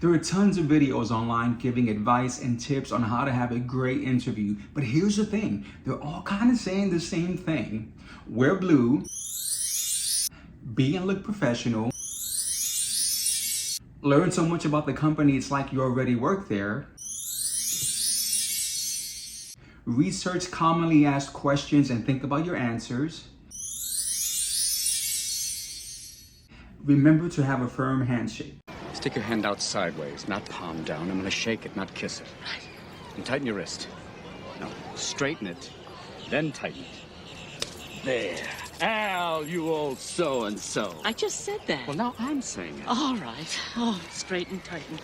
There are tons of videos online giving advice and tips on how to have a great interview. But here's the thing, they're all kind of saying the same thing. Wear blue, be and look professional, learn so much about the company it's like you already work there, research commonly asked questions and think about your answers, remember to have a firm handshake. Stick your hand out sideways, not palm down. I'm gonna shake it, not kiss it. Right. And tighten your wrist. No, straighten it, then tighten it. There. Al, you old so-and-so. I just said that. Well, now I'm saying it. All right. Oh, straighten, tighten.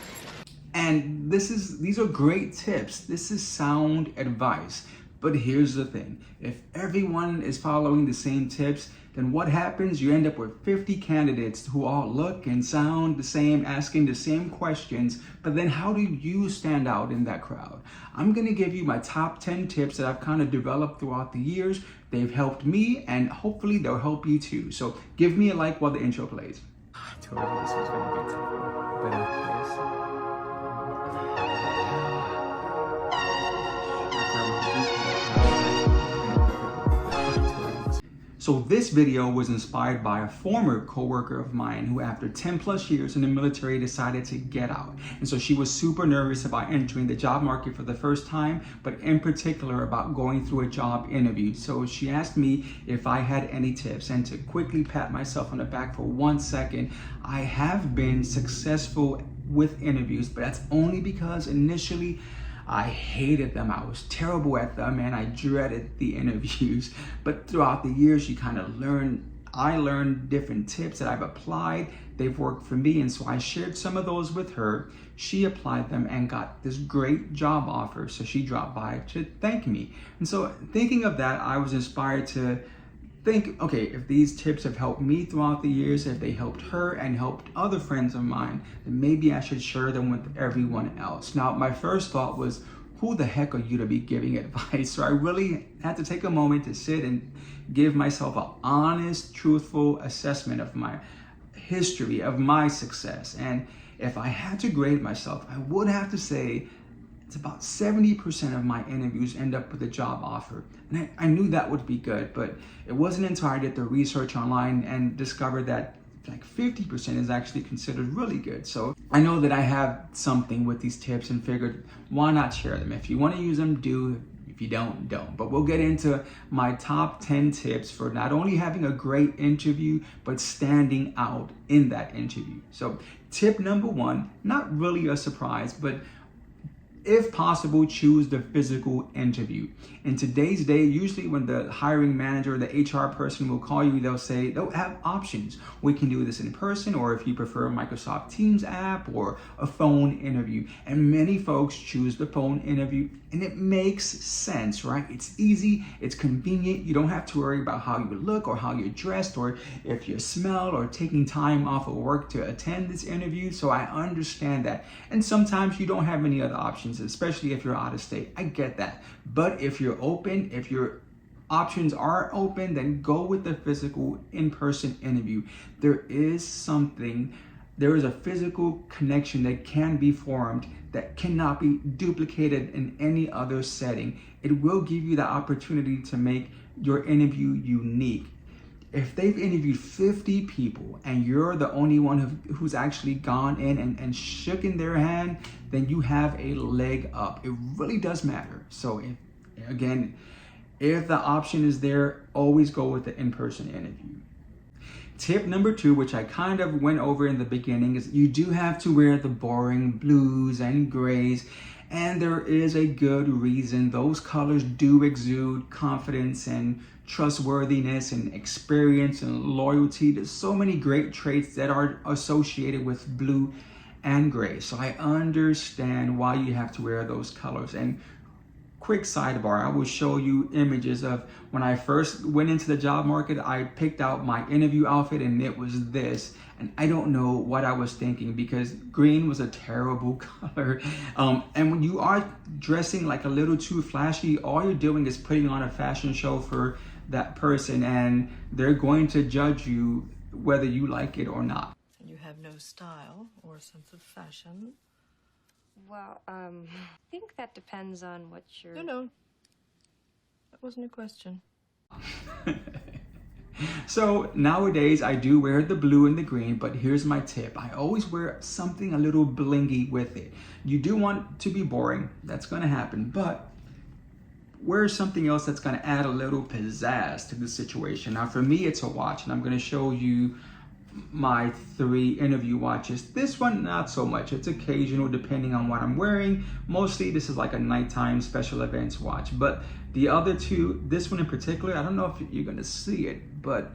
And these are great tips. This is sound advice. But here's the thing. If everyone is following the same tips, then what happens? You end up with 50 candidates who all look and sound the same, asking the same questions. But then how do you stand out in that crowd? I'm going to give you my top 10 tips that I've kind of developed throughout the years. They've helped me and hopefully they'll help you too. So give me a like while the intro plays. I told you this was going to be tough. But So this video was inspired by a former coworker of mine who after 10 plus years in the military decided to get out. And so she was super nervous about entering the job market for the first time, but in particular about going through a job interview. So she asked me if I had any tips, and to quickly pat myself on the back for 1 second, I have been successful with interviews, but that's only because initially I hated them. I was terrible at them and I dreaded the interviews. But throughout the years, I learned different tips that I've applied. They've worked for me. And so I shared some of those with her. She applied them and got this great job offer. So she dropped by to thank me. And so thinking of that, I was inspired to think, okay, if these tips have helped me throughout the years, if they helped her and helped other friends of mine, then maybe I should share them with everyone else. Now, my first thought was, who the heck are you to be giving advice? So I really had to take a moment to sit and give myself an honest, truthful assessment of my history, of my success. And if I had to grade myself, I would have to say it's about 70% of my interviews end up with a job offer. And I knew that would be good, but it wasn't until I did the research online and discovered that like 50% is actually considered really good. So I know that I have something with these tips and figured, why not share them? If you want to use them, do. If you don't, don't. But we'll get into my top 10 tips for not only having a great interview, but standing out in that interview. So tip number 1, not really a surprise, but if possible, choose the physical interview. In today's day, usually when the hiring manager or the HR person will call you, they'll have options. We can do this in person, or if you prefer a Microsoft Teams app or a phone interview. And many folks choose the phone interview, and it makes sense, right? It's easy, it's convenient. You don't have to worry about how you look or how you're dressed or if you smell or taking time off of work to attend this interview. So I understand that. And sometimes you don't have any other options, especially if you're out of state. I get that. But if you're open, if your options are open, then go with the physical in-person interview. There is a physical connection that can be formed that cannot be duplicated in any other setting. It will give you the opportunity to make your interview unique. If they've interviewed 50 people and you're the only one who's actually gone in and shook in their hand, then you have a leg up. It really does matter. So if the option is there, always go with the in-person interview. Tip number 2, which I kind of went over in the beginning, is you do have to wear the boring blues and grays. And there is a good reason. Those colors do exude confidence and trustworthiness and experience and loyalty. There's so many great traits that are associated with blue and gray. So I understand why you have to wear those colors. And quick sidebar, I will show you images of when I first went into the job market. I picked out my interview outfit and it was this. And I don't know what I was thinking because green was a terrible color. And when you are dressing like a little too flashy, all you're doing is putting on a fashion show for that person and they're going to judge you whether you like it or not. You have no style or sense of fashion. Well, I think that depends on what you're... No. That wasn't a question. So nowadays I do wear the blue and the green, but here's my tip. I always wear something a little blingy with it. You do want to be boring, that's gonna happen, but wear something else that's gonna add a little pizzazz to the situation. Now for me, it's a watch, and I'm gonna show you my 3 interview watches. This one, not so much. It's occasional depending on what I'm wearing. Mostly this is like a nighttime special events watch. But the other 2, this one in particular, I don't know if you're gonna see it, but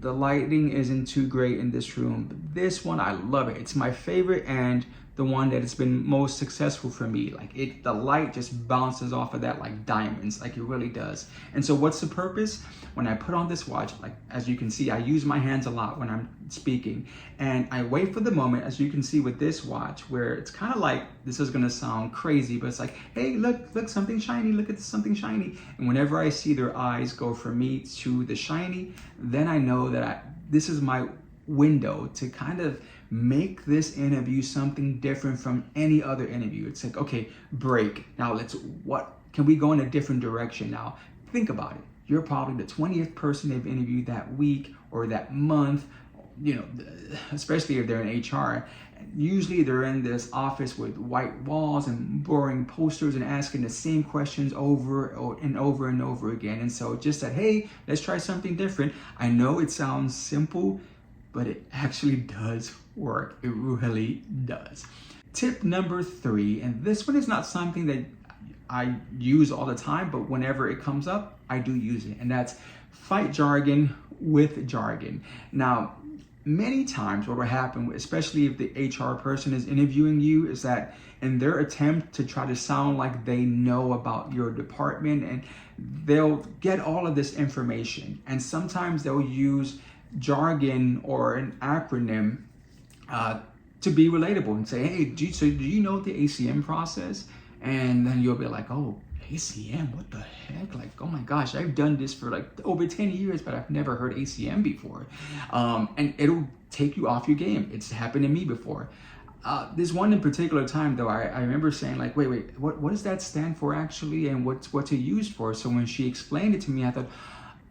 the lighting isn't too great in this room. But this one, I love it. It's my favorite and the one that has been most successful for me. Like the light just bounces off of that like diamonds, like it really does. And so what's the purpose? When I put on this watch, like as you can see, I use my hands a lot when I'm speaking, and I wait for the moment, as you can see with this watch, where it's kind of like, this is gonna sound crazy, but it's like, hey, look, something shiny, look at something shiny. And whenever I see their eyes go from me to the shiny, then I know that this is my window to kind of make this interview something different from any other interview. It's like, okay, break. Now what can we go in a different direction now? Think about it. You're probably the 20th person they've interviewed that week or that month, you know, especially if they're in HR. Usually they're in this office with white walls and boring posters and asking the same questions over and over and over again. And so just that, hey, let's try something different. I know it sounds simple, but it actually does work. It really does. Tip number 3, and this one is not something that I use all the time, but whenever it comes up, I do use it, and that's fight jargon with jargon. Now, many times what will happen, especially if the HR person is interviewing you, is that in their attempt to try to sound like they know about your department, and they'll get all of this information, and sometimes they'll use jargon or an acronym to be relatable and say, hey, do you know the ACM process? And then you'll be like, oh, ACM, what the heck? Like, oh my gosh, I've done this for like over 10 years, but I've never heard ACM before. And it'll take you off your game. It's happened to me before. This one in particular time though, I remember saying like, wait, what does that stand for actually? And what's it used for? So when she explained it to me, I thought,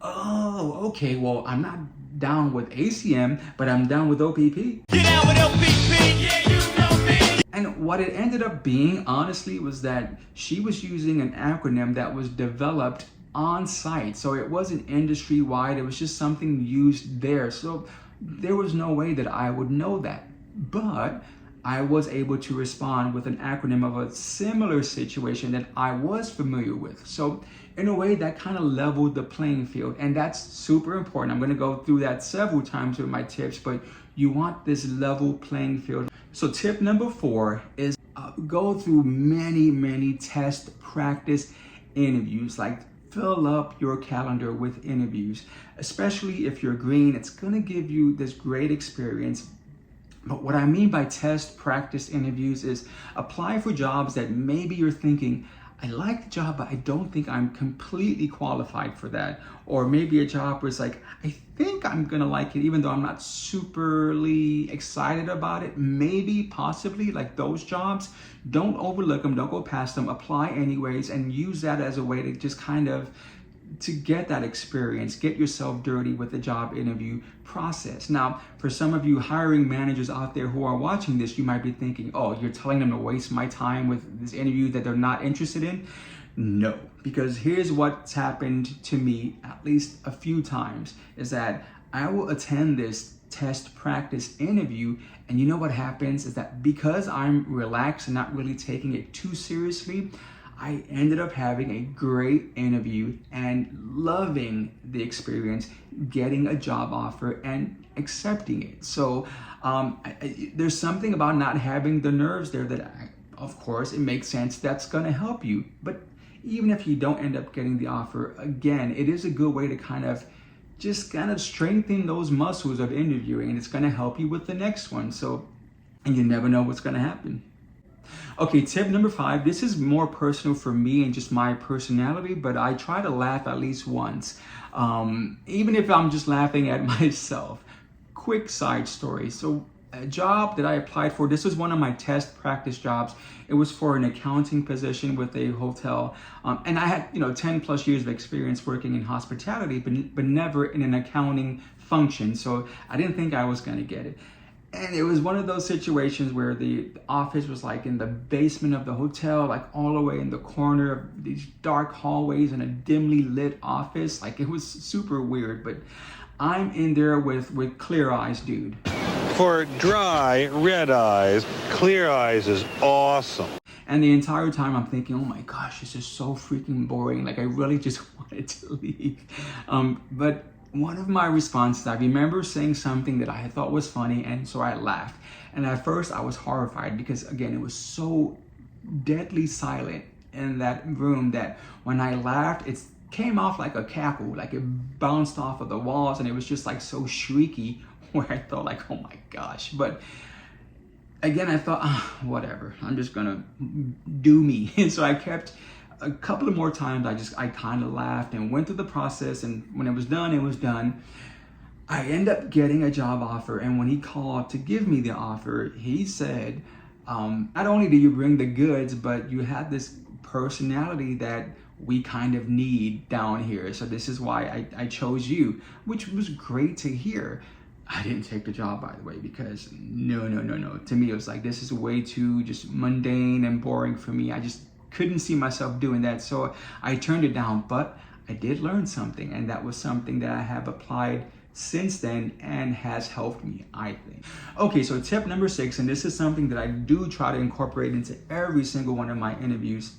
oh, okay, well, I'm not down with ACM, but I'm down with OPP. Get out with OPP, yeah, you know me. And what it ended up being, honestly, was that she was using an acronym that was developed on site. So it wasn't industry-wide, it was just something used there. So there was no way that I would know that. But I was able to respond with an acronym of a similar situation that I was familiar with. So in a way that kind of leveled the playing field, and that's super important. I'm gonna go through that several times with my tips, but you want this level playing field. So tip number 4 is go through many test practice interviews. Like fill up your calendar with interviews, especially if you're green. It's gonna give you this great experience. But what I mean by test practice interviews is apply for jobs that maybe you're thinking, I like the job, but I don't think I'm completely qualified for that. Or maybe a job where it's like, I think I'm gonna like it, even though I'm not superly excited about it. Maybe, possibly, like those jobs, don't overlook them, don't go past them, apply anyways, and use that as a way to just kind of to get that experience, get yourself dirty with the job interview process. Now, for some of you hiring managers out there who are watching this, you might be thinking, oh, you're telling them to waste my time with this interview that they're not interested in? No, because here's what's happened to me at least a few times, is that I will attend this test practice interview, and you know what happens is that because I'm relaxed and not really taking it too seriously, I ended up having a great interview and loving the experience, getting a job offer and accepting it. So there's something about not having the nerves there that, of course, it makes sense. That's gonna help you. But even if you don't end up getting the offer, again, it is a good way to kind of strengthen those muscles of interviewing, and it's gonna help you with the next one. So, and you never know what's gonna happen. Okay, tip number 5, this is more personal for me and just my personality, but I try to laugh at least once, even if I'm just laughing at myself. Quick side story. So a job that I applied for. This was one of my test practice jobs. It was for an accounting position with a hotel. And I had, 10 plus years of experience working in hospitality, but never in an accounting function. So I didn't think I was going to get it. And it was one of those situations where the office was like in the basement of the hotel, like all the way in the corner of these dark hallways in a dimly lit office. Like it was super weird, but I'm in there with clear eyes, dude. For dry, red eyes, clear eyes is awesome. And the entire time I'm thinking, oh my gosh, this is so freaking boring. Like I really just wanted to leave. But one of my responses, I remember saying something that I thought was funny, and so I laughed. And at first I was horrified because, again, it was so deadly silent in that room that when I laughed, it came off like a cackle, like it bounced off of the walls, and it was just like so shrieky where I thought like, oh my gosh. But again, I thought, whatever, I'm just gonna do me. And so I kept a couple of more times. I kind of laughed and went through the process, and when it was done, it was done. I ended up getting a job offer, and when he called to give me the offer, he said, not only do you bring the goods, but you have this personality that we kind of need down here. So this is why I chose you, which was great to hear. I didn't take the job, by the way, because no. To me, it was like, this is way too just mundane and boring for me. I just couldn't see myself doing that. So I turned it down, but I did learn something, and that was something that I have applied since then and has helped me, I think. Okay, so tip number 6, and this is something that I do try to incorporate into every single one of my interviews,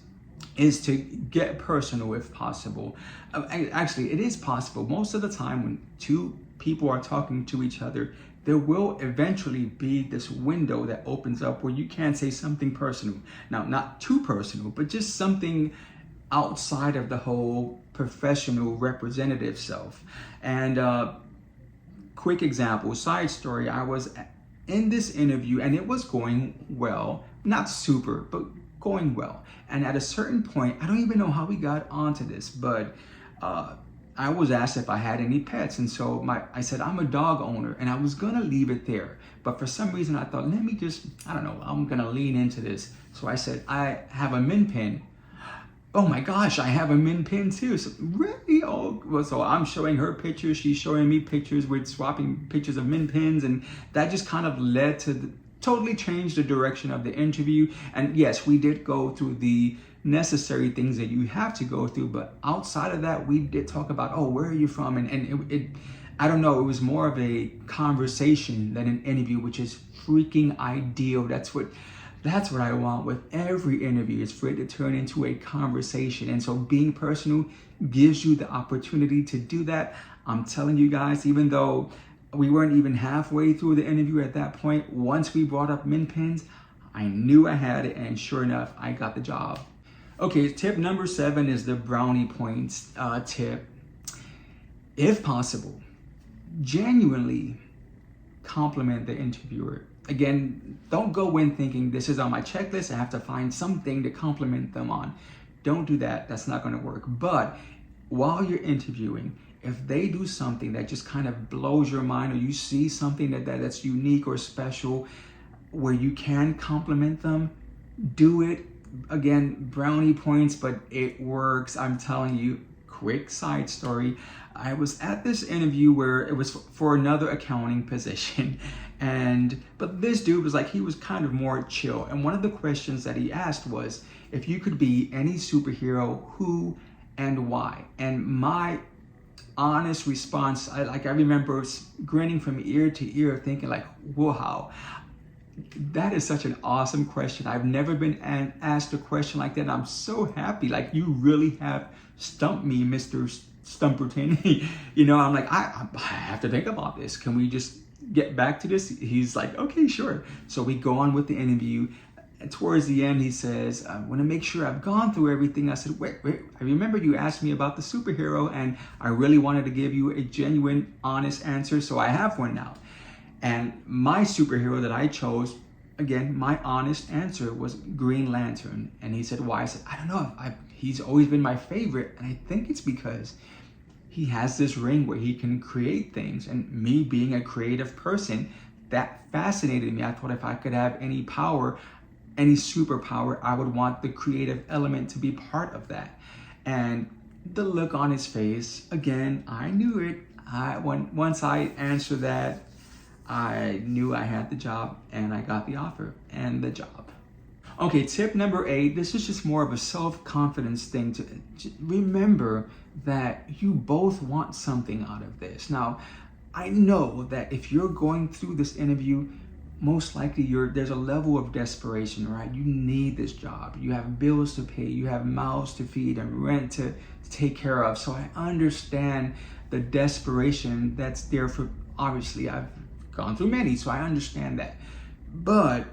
is to get personal if possible. Actually, it is possible. Most of the time when two people are talking to each other, there will eventually be this window that opens up where you can say something personal. Now, not too personal, but just something outside of the whole professional representative self. And quick example, side story, I was in this interview and it was going well, not super, but going well. And at a certain point, I don't even know how we got onto this, but I was asked if I had any pets. And so I said, I'm a dog owner, and I was gonna leave it there. But for some reason I thought, let me just, I don't know, I'm gonna lean into this. So I said, I have a min pin. Oh my gosh, I have a min pin too. So really? Oh, well, so I'm showing her pictures, she's showing me pictures, with swapping pictures of min pins, and that just kind of led to totally changed the direction of the interview. And yes, we did go through the necessary things that you have to go through, but outside of that, we did talk about, oh, where are you from? And it I don't know, it was more of a conversation than an interview, which is freaking ideal. That's what I want with every interview, is for it to turn into a conversation. And so being personal gives you the opportunity to do that. I'm telling you guys, even though we weren't even halfway through the interview at that point, once we brought up min pins, I knew I had it, and sure enough, I got the job. Okay, tip number 7 is the brownie points tip. If possible, genuinely compliment the interviewer. Again, don't go in thinking this is on my checklist, I have to find something to compliment them on. Don't do that, that's not gonna work. But while you're interviewing, if they do something that just kind of blows your mind, or you see something that's unique or special where you can compliment them, do it. Again, brownie points, but it works. I'm telling you. Quick side story. I was at this interview where it was for another accounting position, but this dude was like, he was kind of more chill. And one of the questions that he asked was, if you could be any superhero, who and why? And my honest response, I remember grinning from ear to ear, thinking like, wow, that is such an awesome question. I've never been asked a question like that, and I'm so happy. Like, you really have stumped me, Mr. Stumperton. I'm like, I have to think about this. Can we just get back to this? He's like, okay, sure. So we go on with the interview. And towards the end, he says, I want to make sure I've gone through everything. I said, wait, I remember you asked me about the superhero, and I really wanted to give you a genuine, honest answer, so I have one now. And my superhero that I chose, again, my honest answer was Green Lantern. And he said, why? I said, I don't know. He's always been my favorite. And I think it's because he has this ring where he can create things. And me being a creative person, that fascinated me. I thought if I could have any power, any superpower, I would want the creative element to be part of that. And the look on his face, again, I knew it. Once I answered that, I knew I had the job, and I got the offer and the job. Okay, tip number 8, this is just more of a self-confidence thing. To remember that you both want something out of this. Now, I know that if you're going through this interview, most likely there's a level of desperation, right? You need this job. You have bills to pay, you have mouths to feed and rent to take care of. So I understand the desperation that's there for, obviously, I've gone through many, so I understand that. But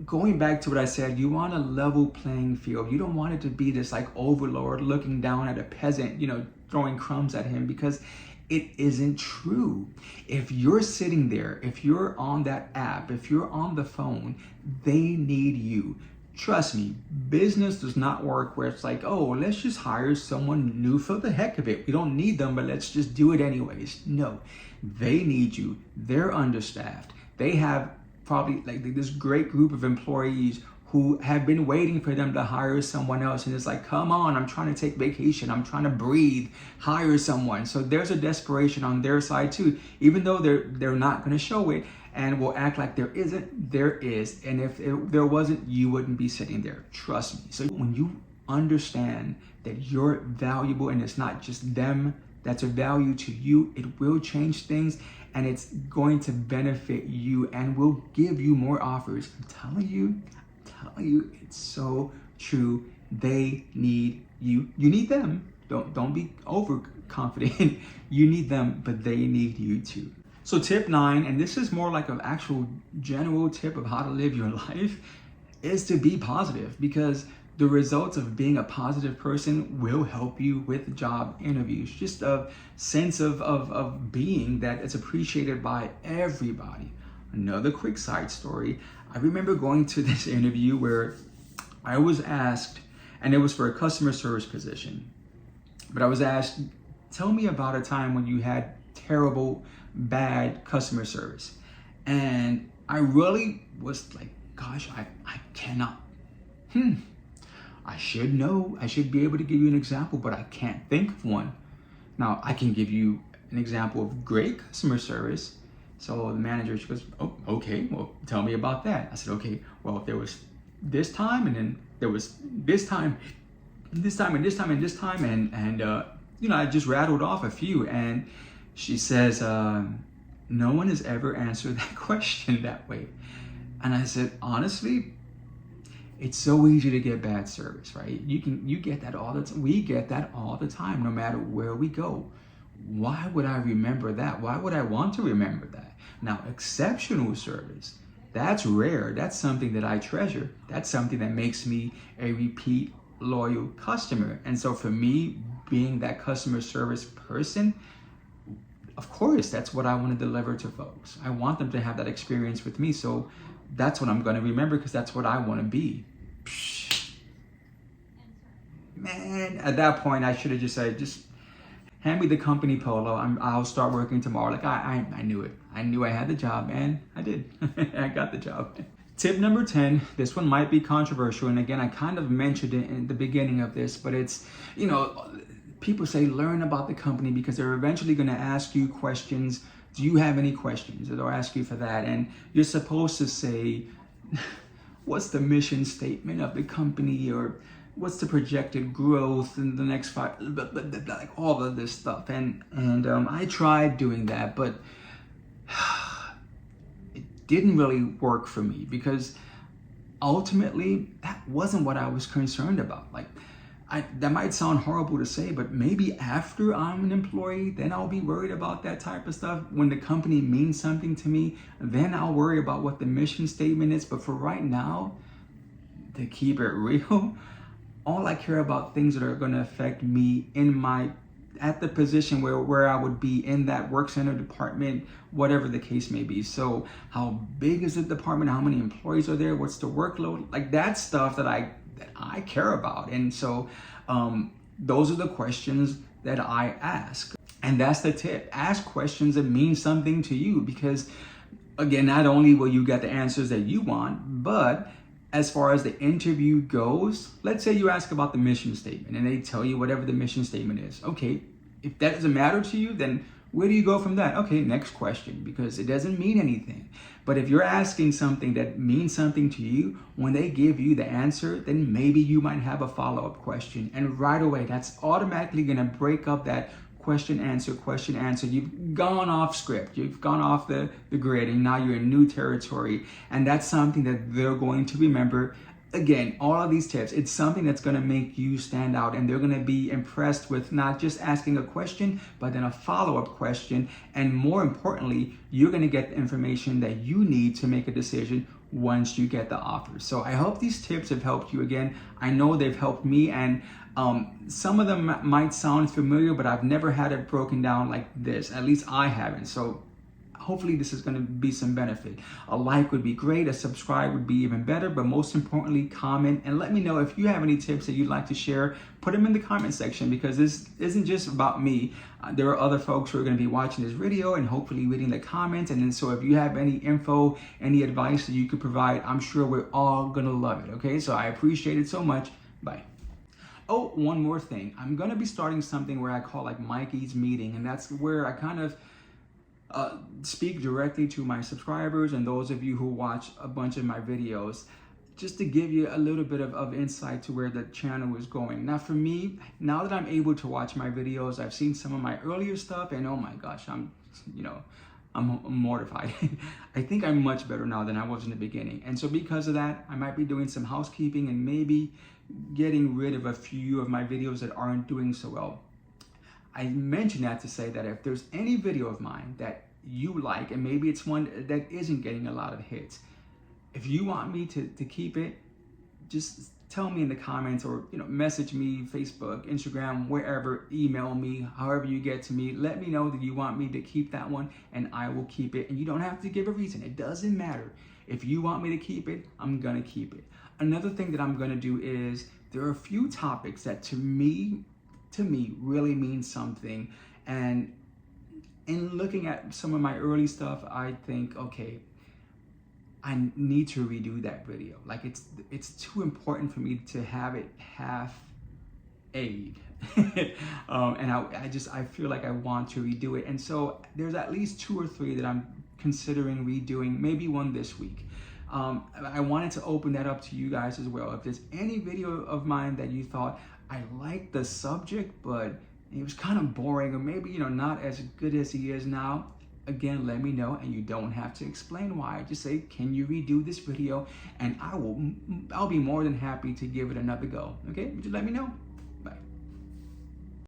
going back to what I said, you want a level playing field. You don't want it to be this like overlord looking down at a peasant, throwing crumbs at him, because it isn't true. If you're sitting there, if you're on that app, if you're on the phone, they need you. Trust me, business does not work where it's like, oh, let's just hire someone new for the heck of it. We don't need them, but let's just do it anyways. No, they need you. They're understaffed. They have probably like this great group of employees who have been waiting for them to hire someone else. And it's like, come on, I'm trying to take vacation. I'm trying to breathe, hire someone. So there's a desperation on their side too, even though they're not gonna show it and will act like there isn't, there is. And if there wasn't, you wouldn't be sitting there, trust me. So when you understand that you're valuable and it's not just them that's a value to you, it will change things and it's going to benefit you and will give you more offers. I'm telling you, it's so true. They need you. You need them. Don't be overconfident. You need them, but they need you too. So tip 9, and this is more like an actual general tip of how to live your life, is to be positive, because the results of being a positive person will help you with job interviews. Just a sense of being that is appreciated by everybody. Another quick side story. I remember going to this interview where I was asked, and it was for a customer service position, but I was asked, tell me about a time when you had terrible, bad customer service. And I really was like, gosh, I cannot. I should know. I should be able to give you an example, but I can't think of one. Now, I can give you an example of great customer service. So the manager, she goes, oh, okay, well, tell me about that. I said, okay, well, there was this time, and then there was this time, this time, and this time, and this time, and I just rattled off a few, and she says, no one has ever answered that question that way. And I said, honestly, it's so easy to get bad service, right? You get that all the time. We get that all the time, no matter where we go. Why would I remember that? Why would I want to remember that? Now, exceptional service, that's rare. That's something that I treasure. That's something that makes me a repeat loyal customer. And so for me, being that customer service person, of course, that's what I want to deliver to folks. I want them to have that experience with me. So that's what I'm going to remember, because that's what I want to be. Man, at that point, I should have just said, just hand me the company polo. I'll start working tomorrow. Like I knew it. I knew I had the job, and I did. I got the job. Tip number 10, this one might be controversial. And again, I kind of mentioned it in the beginning of this, but it's, people say learn about the company because they're eventually going to ask you questions. Do you have any questions? They'll ask you for that. And you're supposed to say, what's the mission statement of the company, or what's the projected growth in the next 5, like all of this stuff. And I tried doing that, but it didn't really work for me, because ultimately that wasn't what I was concerned about. Like, that might sound horrible to say, but maybe after I'm an employee, then I'll be worried about that type of stuff. When the company means something to me, then I'll worry about what the mission statement is. But for right now, to keep it real, all I care about things that are going to affect me at the position where I would be in that work center department, whatever the case may be. So how big is the department? How many employees are there? What's the workload? Like, that's stuff that I care about. And so those are the questions that I ask. And that's the tip. Ask questions that mean something to you, because again, not only will you get the answers that you want, but as far as the interview goes, let's say you ask about the mission statement and they tell you whatever the mission statement is. Okay, if that doesn't matter to you, then where do you go from that? Okay, next question, because it doesn't mean anything. But if you're asking something that means something to you, when they give you the answer, then maybe you might have a follow-up question. And right away, that's automatically gonna break up that question, answer. You've gone off script, you've gone off the grid, and now you're in new territory. And that's something that they're going to remember. Again, all of these tips, it's something that's going to make you stand out, and they're going to be impressed with not just asking a question, but then a follow-up question. And more importantly, you're going to get the information that you need to make a decision once you get the offer. So I hope these tips have helped you. Again, I know they've helped me, and some of them might sound familiar, but I've never had it broken down like this. At least I haven't. So hopefully this is going to be some benefit. A like would be great, a subscribe would be even better, but most importantly, comment and let me know if you have any tips that you'd like to share. Put them in the comment section, because this isn't just about me. There are other folks who are going to be watching this video and hopefully reading the comments. And then so if you have any info, any advice that you could provide, I'm sure we're all going to love it. Okay, so I appreciate it so much. Bye. Oh, one more thing. I'm going to be starting something where I call like Mikeys Meeting, and that's where I kind of speak directly to my subscribers and those of you who watch a bunch of my videos, just to give you a little bit of insight to where the channel is going. Now for me, now that I'm able to watch my videos, I've seen some of my earlier stuff, and oh my gosh, I'm mortified. I think I'm much better now than I was in the beginning. And so because of that, I might be doing some housekeeping and maybe getting rid of a few of my videos that aren't doing so well. I mention that to say that if there's any video of mine that you like, and maybe it's one that isn't getting a lot of hits, if you want me to keep it, just tell me in the comments, or message me, Facebook, Instagram, wherever, email me, however you get to me. Let me know that you want me to keep that one, and I will keep it. And you don't have to give a reason. It doesn't matter. If you want me to keep it, I'm gonna keep it. Another thing that I'm gonna do is, there are a few topics that to me really mean something. And in looking at some of my early stuff, I think, okay, I need to redo that video. Like it's too important for me to have it half-aid. And I feel like I want to redo it. And so there's at least 2 or 3 that I'm considering redoing, maybe one this week. I wanted to open that up to you guys as well. If there's any video of mine that you thought, I liked the subject, but it was kind of boring, or maybe, not as good as he is now, again, let me know, and you don't have to explain why. Just say, can you redo this video? And I'll be more than happy to give it another go. Okay, just let me know.